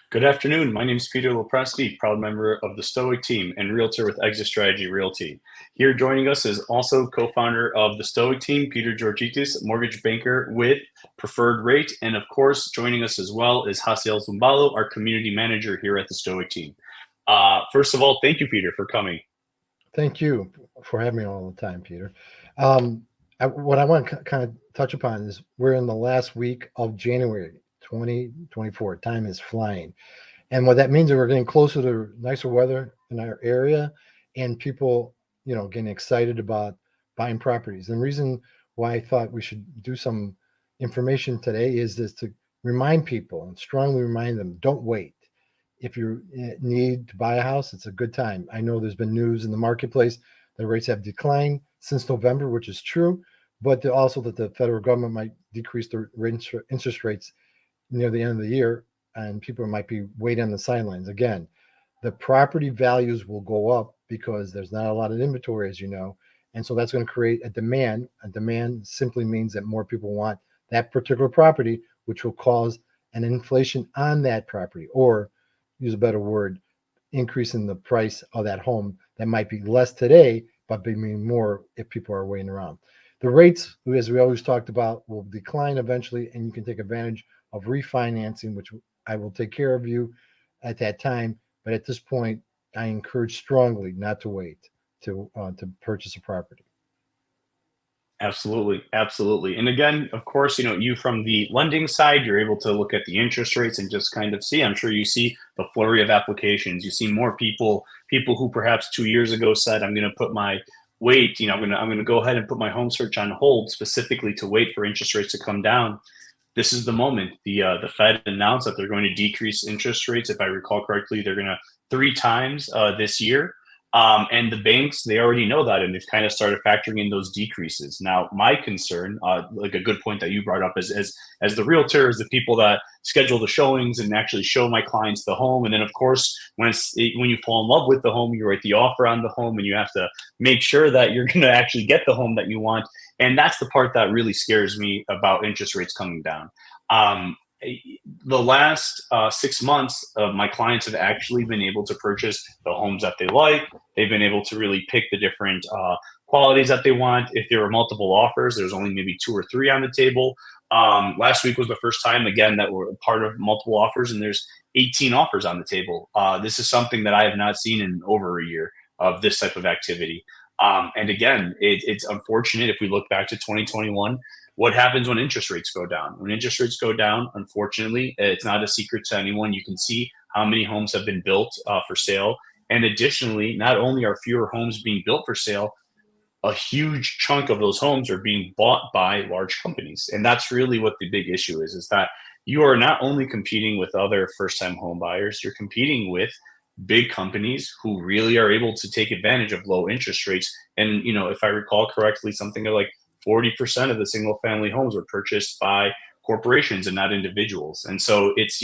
Good afternoon. My name is Peter Lopresti, proud member of the Stoic team and realtor with Exit Strategy Realty. Here joining us is also co-founder of the Stoic team, Peter Georgitis, mortgage banker with Preferred Rate. And of course, joining us as well is Hasiel Zumbalo, our community manager here at the Stoic team. First of all, thank you, Peter, for coming. Thank you for having me all the time, Peter. What I want to kind of touch upon is we're in the last week of January 2024. Time is flying. And what that means is we're getting closer to nicer weather in our area and people, getting excited about buying properties. And the reason why I thought we should do some information today is this to remind people and strongly remind them, don't wait. If you need to buy a house, it's a good time. I know there's been news in the marketplace that rates have declined since November, which is true, but also that the federal government might decrease the interest rates near the end of the year, and people might be waiting on the sidelines. Again, the property values will go up because there's not a lot of inventory, as you know, and so that's going to create a demand. A demand simply means that more people want that particular property, which will cause an inflation on that property, or use a better word, increase in the price of that home that might be less today, but be more if people are waiting around. The rates, as we always talked about, will decline eventually, and you can take advantage of refinancing, which I will take care of you at that time. But at this point, I encourage strongly not to wait to purchase a property. Absolutely, absolutely. And again, of course, you from the lending side, you're able to look at the interest rates and just kind of see. I'm sure you see the flurry of applications. You see more people who perhaps 2 years ago said, "I'm going to put my wait. I'm going to go ahead and put my home search on hold specifically to wait for interest rates to come down." This is the moment. The Fed announced that they're going to decrease interest rates. If I recall correctly, they're going to three times this year. And the banks, they already know that, and they've kind of started factoring in those decreases. Now, my concern, like a good point that you brought up, is as the realtor, is the people that schedule the showings and actually show my clients the home. And then, of course, when you fall in love with the home, you write the offer on the home, and you have to make sure that you're going to actually get the home that you want. And that's the part that really scares me about interest rates coming down. Um, the last 6 months, my clients have actually been able to purchase the homes that they like. They've been able to really pick the different qualities that they want. If there were multiple offers, there's only maybe two or three on the table. Last week was the first time, again, that we're part of multiple offers, and there's 18 offers on the table. This is something that I have not seen in over a year of this type of activity. And again, it's unfortunate if we look back to 2021. What happens when interest rates go down? When interest rates go down, unfortunately, it's not a secret to anyone. You can see how many homes have been built for sale. And additionally, not only are fewer homes being built for sale, a huge chunk of those homes are being bought by large companies. And that's really what the big issue is that you are not only competing with other first-time home buyers, you're competing with big companies who really are able to take advantage of low interest rates. And, if I recall correctly, something like 40% of the single family homes were purchased by corporations and not individuals. And so it's,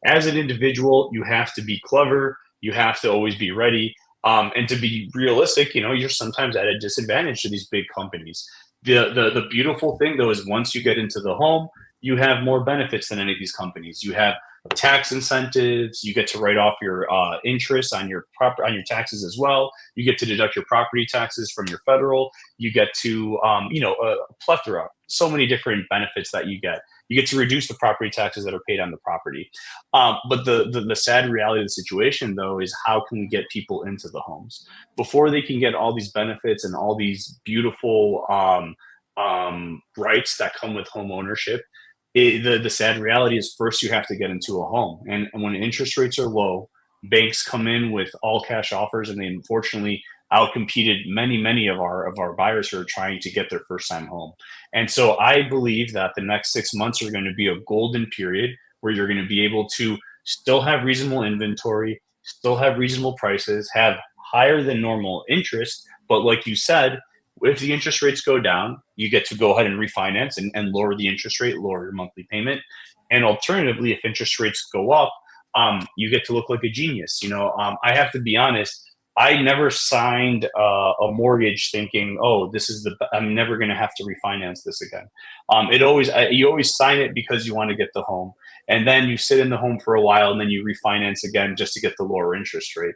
as an individual, you have to be clever. You have to always be ready. And to be realistic, you're sometimes at a disadvantage to these big companies. The beautiful thing though is once you get into the home, you have more benefits than any of these companies. You have tax incentives. You get to write off your interest on your on your taxes as well. You get to deduct your property taxes from your federal. You get to a plethora, so many different benefits that you get. You get to reduce the property taxes that are paid on the property. But the sad reality of the situation, though, is how can we get people into the homes before they can get all these benefits and all these beautiful rights that come with home ownership? The sad reality is first you have to get into a home, and when interest rates are low, banks come in with all cash offers, and they unfortunately outcompeted many of our buyers who are trying to get their first time home. And so I believe that the next 6 months are going to be a golden period where you're going to be able to still have reasonable inventory, still have reasonable prices, have higher than normal interest, but like you said, if the interest rates go down, you get to go ahead and refinance and lower the interest rate, lower your monthly payment. And alternatively, if interest rates go up, you get to look like a genius. I have to be honest. I never signed a mortgage thinking, oh, I'm never going to have to refinance this again. You always sign it because you want to get the home, and then you sit in the home for a while, and then you refinance again just to get the lower interest rate.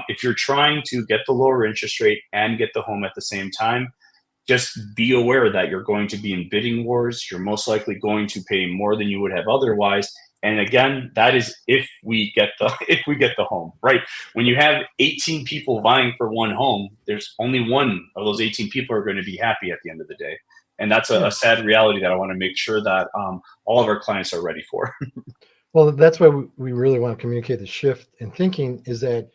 If you're trying to get the lower interest rate and get the home at the same time, just be aware that you're going to be in bidding wars. You're most likely going to pay more than you would have otherwise. And again, that is if we get the if we get the home, right? When you have 18 people vying for one home, there's only one of those 18 people are going to be happy at the end of the day. And that's a Yeah. sad reality that I want to make sure that all of our clients are ready for. Well, that's why we really want to communicate the shift in thinking is that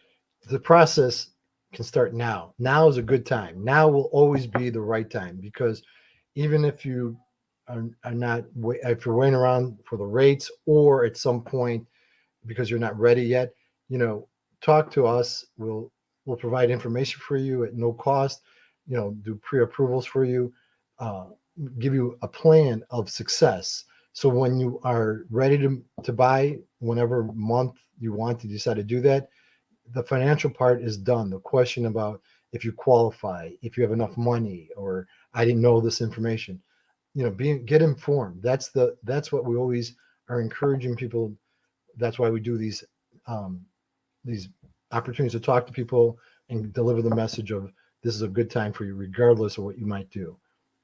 the process can start now. Now is a good time. Now will always be the right time because even if you are not, if you're waiting around for the rates or at some point because you're not ready yet, you know, talk to us. We'll provide information for you at no cost. You know, do pre-approvals for you, uh, give you a plan of success. So when you are ready to buy, whenever month you want to decide to do that, the financial part is done. The question about if you qualify, if you have enough money, or I didn't know this information, you know, get informed. That's what we always are encouraging people. That's why we do um, these opportunities to talk to people and deliver the message of this is a good time for you, regardless of what you might do.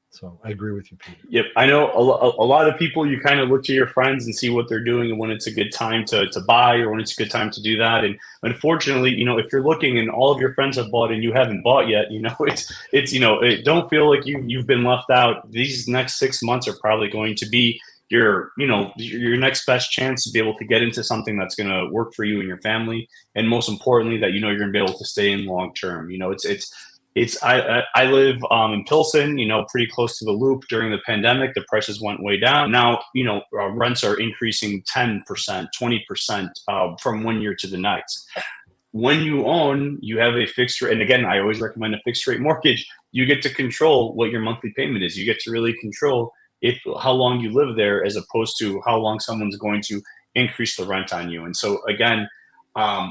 So I agree with you, Peter. Yep, I know a lot of people. You kind of look to your friends and see what they're doing, and when it's a good time to buy, or when it's a good time to do that. And unfortunately, if you're looking and all of your friends have bought and you haven't bought yet, don't feel like you've been left out. These next 6 months are probably going to be your next best chance to be able to get into something that's going to work for you and your family, and most importantly, that you're going to be able to stay in long term. I live in Pilsen, pretty close to the Loop. During the pandemic, the prices went way down. Now, rents are increasing 10%, 20% from one year to the next. When you own, you have a fixed rate. And again, I always recommend a fixed rate mortgage. You get to control what your monthly payment is. You get to really control how long you live there, as opposed to how long someone's going to increase the rent on you. And so again,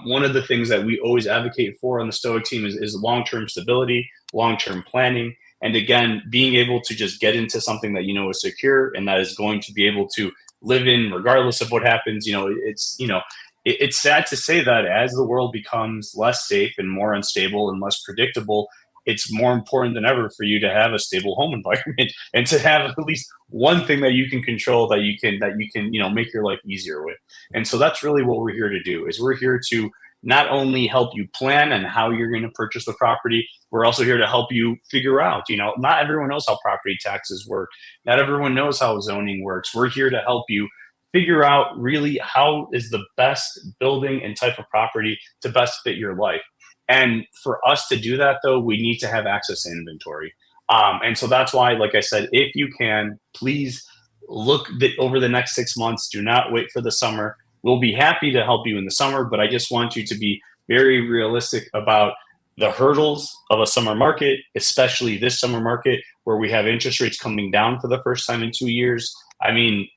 one of the things that we always advocate for on the Stoic team is long-term stability, long-term planning, and again, being able to just get into something that is secure and that is going to be able to live in regardless of what happens. It's sad to say that as the world becomes less safe and more unstable and less predictable, it's more important than ever for you to have a stable home environment and to have at least one thing that you can control, that you can make your life easier with. And so that's really what we're here to do. Is we're here to not only help you plan and how you're going to purchase the property, we're also here to help you figure out, not everyone knows how property taxes work. Not everyone knows how zoning works. We're here to help you figure out really how is the best building and type of property to best fit your life. And for us to do that, though, we need to have access to inventory. And so that's why, like I said, if you can, please look over the next 6 months. Do not wait for the summer. We'll be happy to help you in the summer, but I just want you to be very realistic about the hurdles of a summer market, especially this summer market where we have interest rates coming down for the first time in 2 years. I mean,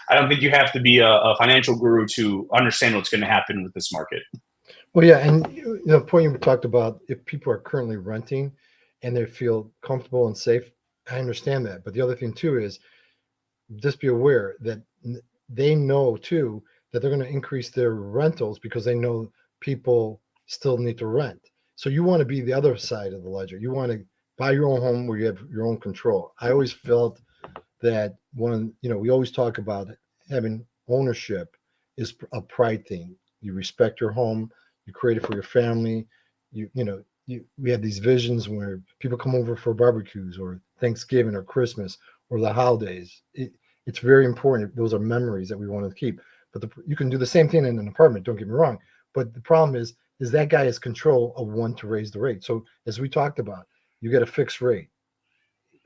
I don't think you have to be a financial guru to understand what's going to happen with this market. Well, yeah, and the point you talked about, if people are currently renting and they feel comfortable and safe, I understand that. But the other thing too is just be aware that they know too that they're going to increase their rentals because they know people still need to rent. So you want to be the other side of the ledger. You want to buy your own home where you have your own control. I always felt that we always talk about having ownership is a pride thing. You respect your home, you create it for your family. We have these visions where people come over for barbecues or Thanksgiving or Christmas or the holidays. It's very important. Those are memories that we want to keep. But you can do the same thing in an apartment. Don't get me wrong. But the problem is that guy has control of when to raise the rate. So as we talked about, you get a fixed rate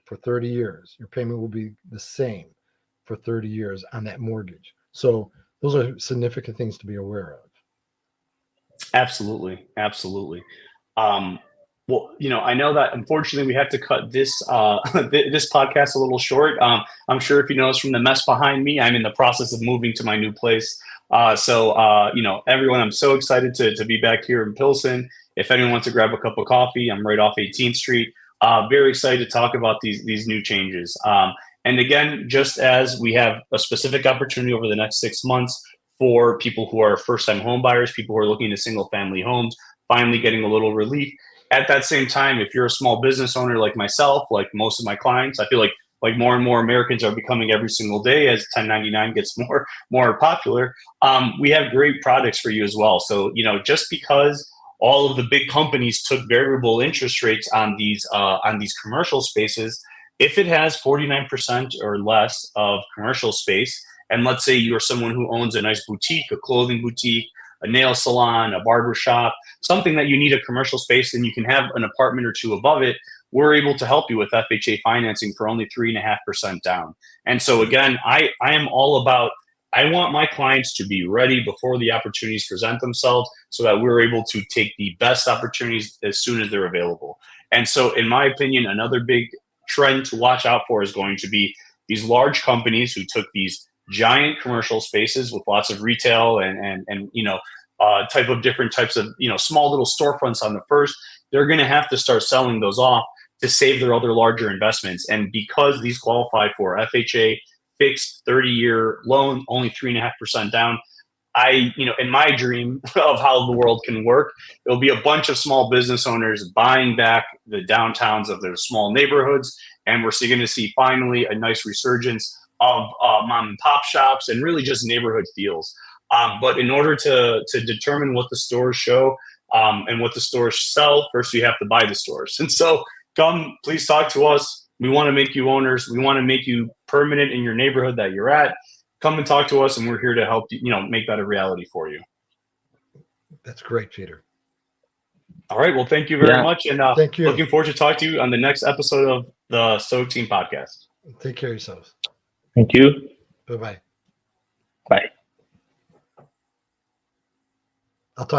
for 30 years. Your payment will be the same for 30 years on that mortgage. So those are significant things to be aware of. Absolutely, absolutely. Um, well, I know that unfortunately we have to cut this this podcast a little short. I'm sure if you notice from the mess behind me, I'm in the process of moving to my new place. So everyone, I'm so excited to be back here in Pilsen. If anyone wants to grab a cup of coffee, I'm right off 18th Street. Very excited to talk about these new changes. And again, just as we have a specific opportunity over the next 6 months for people who are first-time home buyers, people who are looking to single-family homes, finally getting a little relief. At that same time, if you're a small business owner like myself, like most of my clients, I feel like more and more Americans are becoming every single day as 1099 gets more popular. We have great products for you as well. So, just because all of the big companies took variable interest rates on these commercial spaces, if it has 49% or less of commercial space, and let's say you're someone who owns a nice boutique, a clothing boutique, a nail salon, a barber shop, something that you need a commercial space and you can have an apartment or two above it, we're able to help you with FHA financing for only 3.5% down. And so again, I am all about, I want my clients to be ready before the opportunities present themselves so that we're able to take the best opportunities as soon as they're available. And so in my opinion, another big trend to watch out for is going to be these large companies who took these giant commercial spaces with lots of retail and type of different types of small little storefronts on the first. They're going to have to start selling those off to save their other larger investments. And because these qualify for FHA fixed 30-year loan, only 3.5% down, in my dream of how the world can work, there'll be a bunch of small business owners buying back the downtowns of their small neighborhoods. And we're going to see finally a nice resurgence of mom and pop shops and really just neighborhood feels. But in order to determine what the stores show and what the stores sell, first we have to buy the stores. And so please talk to us. We want to make you owners. We want to make you permanent in your neighborhood that you're at. Come and talk to us, and we're here to help you, make that a reality for you. That's great, Peter. All right. Well, thank you very much. And thank you. Looking forward to talk to you on the next episode of the Stoic Team podcast. Take care of yourselves. Thank you. Bye-bye. Bye. I'll talk